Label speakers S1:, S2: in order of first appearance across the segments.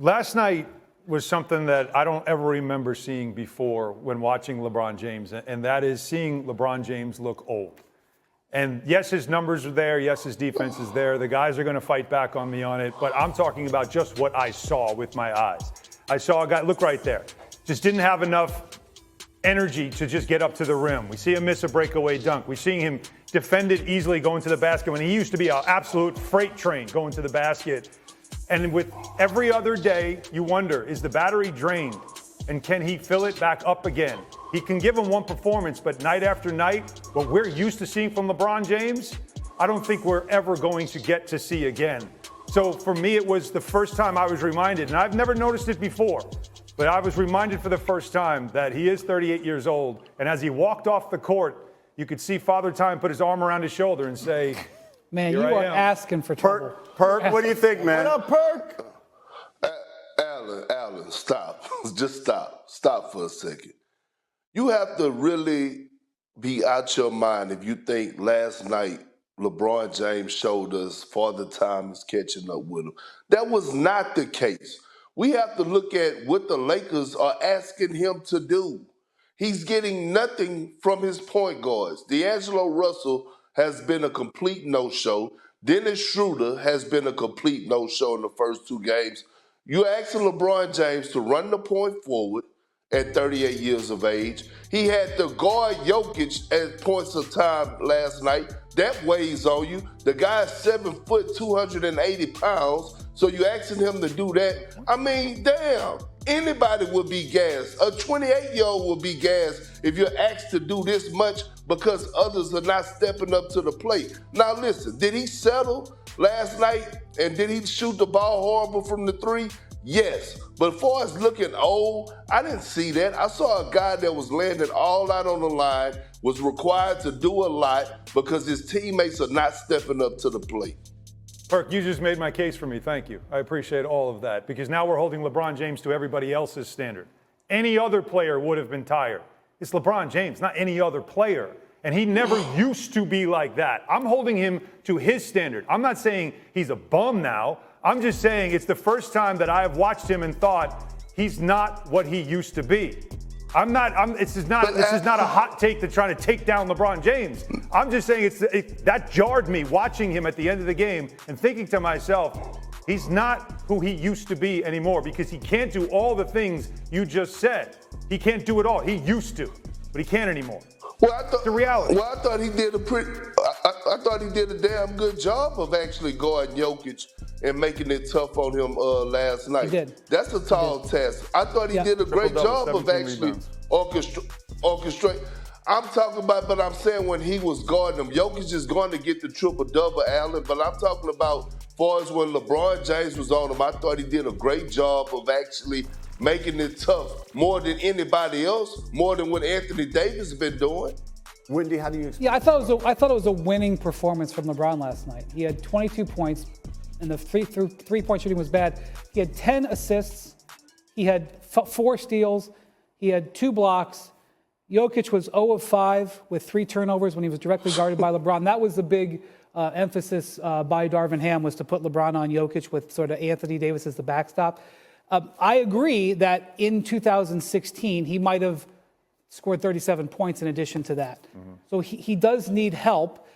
S1: last night was something that I don't ever remember seeing before when watching LeBron James, and that is seeing LeBron James look old. And yes, his numbers are there. Yes, his defense is there. The guys are going to fight back on me on it. But I'm talking about just what I saw with my eyes. I saw a guy, look right there, just didn't have enough energy to just get up to the rim. We see him miss a breakaway dunk. We see him defend it easily going to the basket when he used to be an absolute freight train going to the basket. And with every other day, you wonder, is the battery drained? And can he fill it back up again? He can give him one performance, but night after night, what we're used to seeing from LeBron James, I don't think we're ever going to get to see again. So for me, it was the first time I was reminded, and I've never noticed it before, but I was reminded for the first time that he is 38 years old. And as he walked off the court, you could see Father Time put his arm around his shoulder and say,
S2: man, you are asking for trouble.
S3: Perk, what do you think, man?
S4: What up, Perk?
S5: Alan, stop. Just stop. Stop for a second. You have to really be out your mind if you think last night LeBron James showed us Father Time is catching up with him. That was not the case. We have to look at what the Lakers are asking him to do. He's getting nothing from his point guards. D'Angelo Russell has been a complete no-show. Dennis Schroeder has been a complete no-show in the first two games. You're asking LeBron James to run the point forward at 38 years of age. He had to guard Jokic at points of time last night. That weighs on you. The guy's 7 foot, 280 pounds. So you're asking him to do that. I mean, damn. Anybody would be gassed. A 28-year-old would be gassed if you're asked to do this much because others are not stepping up to the plate. Now listen, did he settle last night and did he shoot the ball horrible from the three? Yes, but as far as looking old, I didn't see that. I saw a guy that was landing all out on the line, was required to do a lot because his teammates are not stepping up to the plate.
S1: Perk, you just made my case for me. Thank you. I appreciate all of that because now we're holding LeBron James to everybody else's standard. Any other player would have been tired. It's LeBron James, not any other player. And he never used to be like that. I'm holding him to his standard. I'm not saying he's a bum now. I'm just saying it's the first time that I have watched him and thought he's not what he used to be. This is not a hot take to try to take down LeBron James. I'm just saying that jarred me watching him at the end of the game and thinking to myself, he's not who he used to be anymore because he can't do all the things you just said. He can't do it all. He used to, but he can't anymore.
S5: Well,
S1: the reality.
S5: Well, I thought he did a damn good job of actually guarding Jokic and making it tough on him last night.
S2: He did.
S5: That's a tall task. I thought he did a great job of actually orchestrate. I'm talking about, but I'm saying when he was guarding him, Jokic is going to get the triple-double, Allen, but I'm talking about as far as when LeBron James was on him, I thought he did a great job of actually making it tough more than anybody else, more than what Anthony Davis has been doing.
S4: Wendy, how do you explain?
S2: Yeah, I thought it was a winning performance from LeBron last night. He had 22 points, and the three-point shooting was bad. He had 10 assists. He had 4 steals. He had 2 blocks. Jokic was 0 of 5 with 3 turnovers when he was directly guarded by LeBron. That was the big emphasis by Darvin Ham, was to put LeBron on Jokic with sort of Anthony Davis as the backstop. I agree that in 2016, he might have scored 37 points in addition to that. Mm-hmm. So he does need help.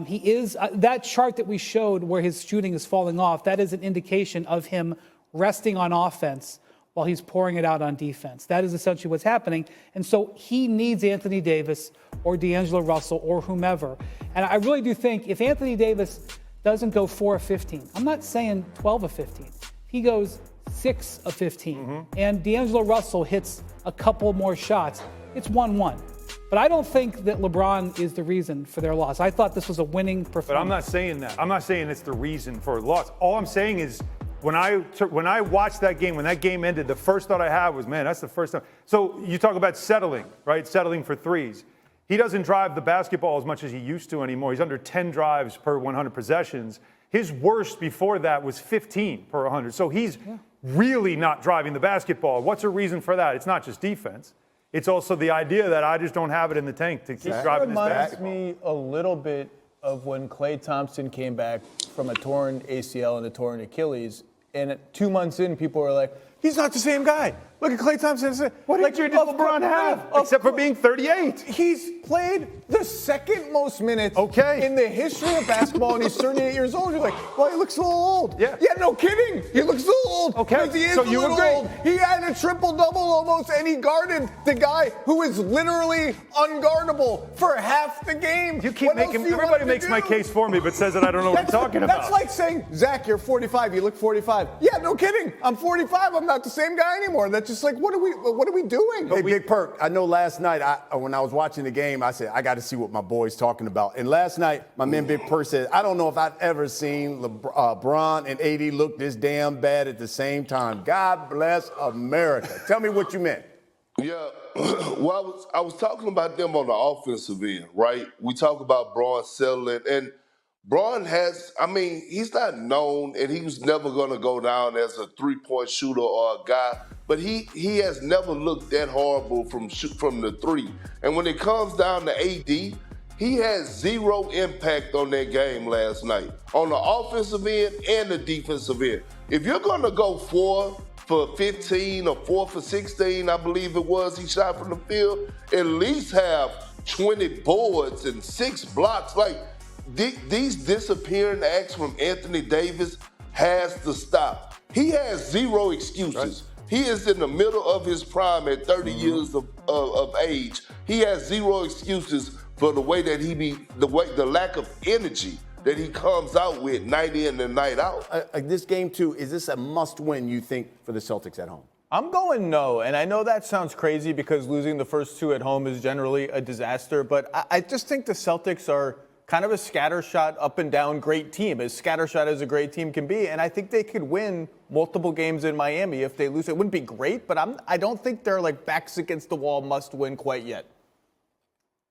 S2: He is that chart that we showed where his shooting is falling off, that is an indication of him resting on offense while he's pouring it out on defense. That is essentially what's happening. And so he needs Anthony Davis or D'Angelo Russell or whomever. And I really do think if Anthony Davis doesn't go 4 of 15, I'm not saying 12 of 15. He goes 6 of 15, and D'Angelo Russell hits a couple more shots, it's 1-1. But I don't think that LeBron is the reason for their loss. I thought this was a winning performance.
S1: But I'm not saying that. I'm not saying it's the reason for loss. All I'm saying is when I watched that game, when that game ended, the first thought I had was, man, that's the first time. So you talk about settling, right? Settling for threes. He doesn't drive the basketball as much as he used to anymore. He's under 10 drives per 100 possessions. His worst before that was 15 per 100. So he's really not driving the basketball. What's a reason for that? It's not just defense. It's also the idea that I just don't have it in the tank to keep driving this basketball.
S6: It reminds me a little bit of when Klay Thompson came back from a torn ACL and a torn Achilles,
S3: And 2 months in, people are like, he's not the same guy. Look at Klay Thompson.
S1: What injury did LeBron have? Except for being 38.
S3: He's played the second most minutes
S1: Okay.
S3: in the history of basketball, and he's 38 years old. You're like, well, he looks a little old.
S1: Yeah.
S3: Yeah, no kidding. He looks a little old.
S1: Okay,
S3: 'Cause he is
S1: so
S3: a
S1: you
S3: little
S1: agree.
S3: old. He had a triple-double almost, and he guarded the guy who is literally unguardable for half the game.
S1: You keep
S3: What else
S1: making,
S3: do you want
S1: everybody
S3: him to
S1: makes my
S3: do?
S1: case for me, but says that I don't know what I'm talking about.
S3: That's like saying, Zach, you're 45. You look 45. Yeah, no kidding. I'm 45. I'm not the same guy anymore. That's just like, what are we doing?
S4: Hey, Big Perk, I know last night when I was watching the game, I said, I got to see what my boy's talking about. And last night, my man Big Perk said, I don't know if I've ever seen LeBron and AD look this damn bad at the same time. God bless America. Tell me what you meant.
S5: Yeah, well, I was talking about them on the offensive end, right? We talk about Braun settling, and Braun he's not known, and he was never going to go down as a three-point shooter or a guy, but he has never looked that horrible from the three. And when it comes down to AD, he has zero impact on that game last night, on the offensive end and the defensive end. If you're going to go 4 for 15 or 4 for 16, I believe it was, he shot from the field, at least have 20 boards and 6 blocks. Like, these disappearing acts from Anthony Davis has to stop. He has zero excuses. Right. He is in the middle of his prime at 30 years of age. He has zero excuses for the way that the lack of energy that he comes out with night in and night out.
S4: This game, too, is this a must-win, you think, for the Celtics at home?
S3: I'm going no, and I know that sounds crazy because losing the first 2 at home is generally a disaster, but I just think the Celtics are kind of a scattershot, up and down great team, as scattershot as a great team can be, and I think they could win multiple games in Miami if they lose. It wouldn't be great, but I don't think they're like backs against the wall must win quite yet.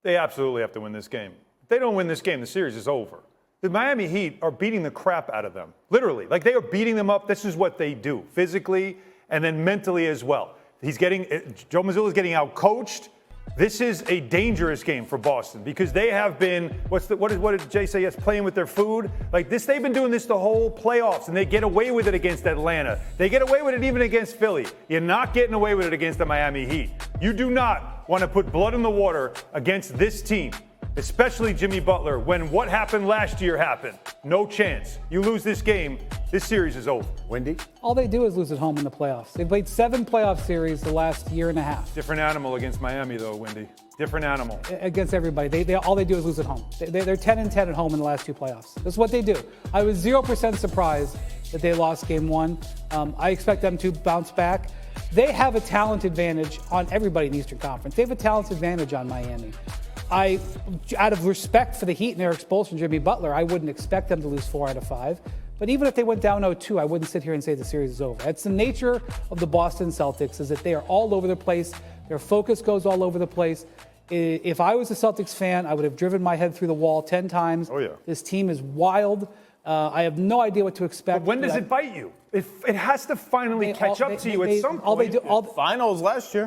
S1: They absolutely have to win this game. If they don't win this game, the series is over. The Miami Heat are beating the crap out of them, literally. Like, they are beating them up. This is what they do, physically and then mentally as well. Joe Mazzulla is getting out-coached. This is a dangerous game for Boston because they have been, what did Jay say? Yes, playing with their food. Like this, they've been doing this the whole playoffs, and they get away with it against Atlanta. They get away with it even against Philly. You're not getting away with it against the Miami Heat. You do not want to put blood in the water against this team, especially Jimmy Butler, when what happened last year happened. No chance. You lose this game, this series is over.
S4: Wendy?
S2: All they do is lose at home in the playoffs. They've played 7 playoff series the last year and a half.
S1: Different animal against Miami, though, Wendy. Different animal.
S2: Against everybody. All they do is lose at home. They're 10-10 at home in the last 2 playoffs. That's what they do. I was 0% surprised that they lost game 1. I expect them to bounce back. They have a talent advantage on everybody in the Eastern Conference. They have a talent advantage on Miami. Out of respect for the Heat and their expulsion, Jimmy Butler, I wouldn't expect them to lose 4 out of 5. But even if they went down 0-2, I wouldn't sit here and say the series is over. That's the nature of the Boston Celtics, is that they are all over the place. Their focus goes all over the place. If I was a Celtics fan, I would have driven my head through the wall 10 times.
S1: Oh, yeah.
S2: This team is wild. I have no idea what to expect.
S1: But when does it bite you? It has to finally catch up to you at some point.
S3: Finals last year.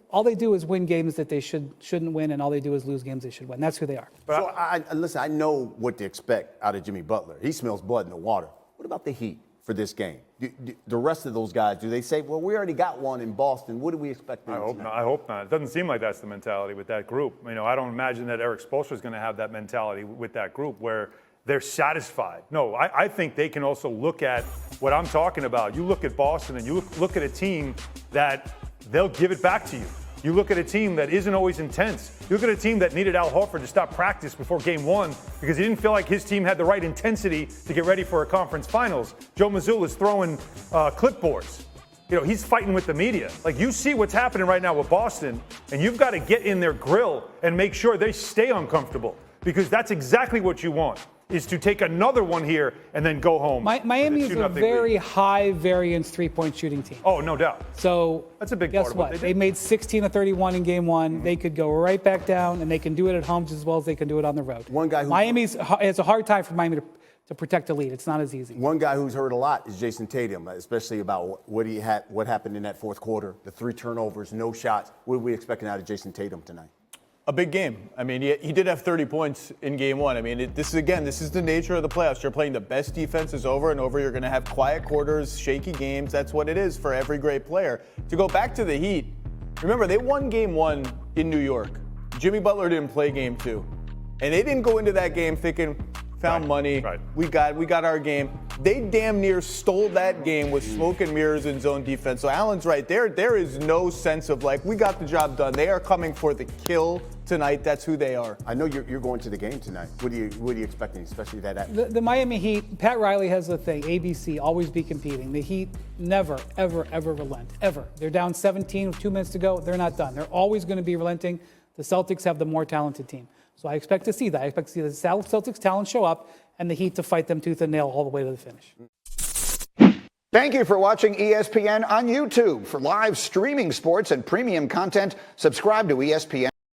S2: All they do is win games that they shouldn't win, and all they do is lose games they should win. That's who they are.
S4: So, listen, I know what to expect out of Jimmy Butler. He smells blood in the water. What about the Heat for this game? The rest of those guys, do they say, well, we already got one in Boston. What do we expect?
S1: I hope not. It doesn't seem like that's the mentality with that group. I don't imagine that Eric Spoelstra is going to have that mentality with that group where they're satisfied. No, I think they can also look at what I'm talking about. You look at Boston and you look at a team that they'll give it back to you. You look at a team that isn't always intense. You look at a team that needed Al Horford to stop practice before game 1 because he didn't feel like his team had the right intensity to get ready for a conference finals. Joe Mazzulla is throwing clipboards. He's fighting with the media. Like, you see what's happening right now with Boston, and you've got to get in their grill and make sure they stay uncomfortable because that's exactly what you want, is to take another one here and then go home.
S2: Miami is a very high variance 3-point shooting team.
S1: Oh, no doubt.
S2: So
S1: that's a big
S2: guess
S1: part of
S2: what?
S1: what
S2: They made 16 of 31 in game 1. Mm-hmm. They could go right back down, and they can do it at home just as well as they can do it on the road. Miami has a hard time for Miami to protect the lead. It's not as easy.
S4: One guy who's heard a lot is Jason Tatum, especially about what happened in that fourth quarter, the 3 turnovers, no shots. What are we expecting out of Jason Tatum tonight?
S3: a big game. I mean, he did have 30 points in game one. I mean, this is the nature of the playoffs. You're playing the best defenses over and over. You're going to have quiet quarters, shaky games. That's what it is for every great player. To go back to the Heat, remember, they won game one in New York. Jimmy Butler didn't play game two. And they didn't go into that game thinking, found money, we got our game. They damn near stole that game with smoke and mirrors and zone defense. So Allen's right there. There is no sense of like, we got the job done. They are coming for the kill tonight. That's who they are.
S4: I know you're going to the game tonight. What are you expecting, especially that?
S2: The Miami Heat, Pat Riley has the thing, ABC, always be competing. The Heat never, ever, ever relent, ever. They're down 17 with 2 minutes to go. They're not done. They're always going to be relenting. The Celtics have the more talented team. So I expect to see that. I expect to see the Celtics talent show up and the Heat to fight them tooth and nail all the way to the finish.
S6: Thank you for watching ESPN on YouTube. For live streaming sports and premium content, subscribe to ESPN.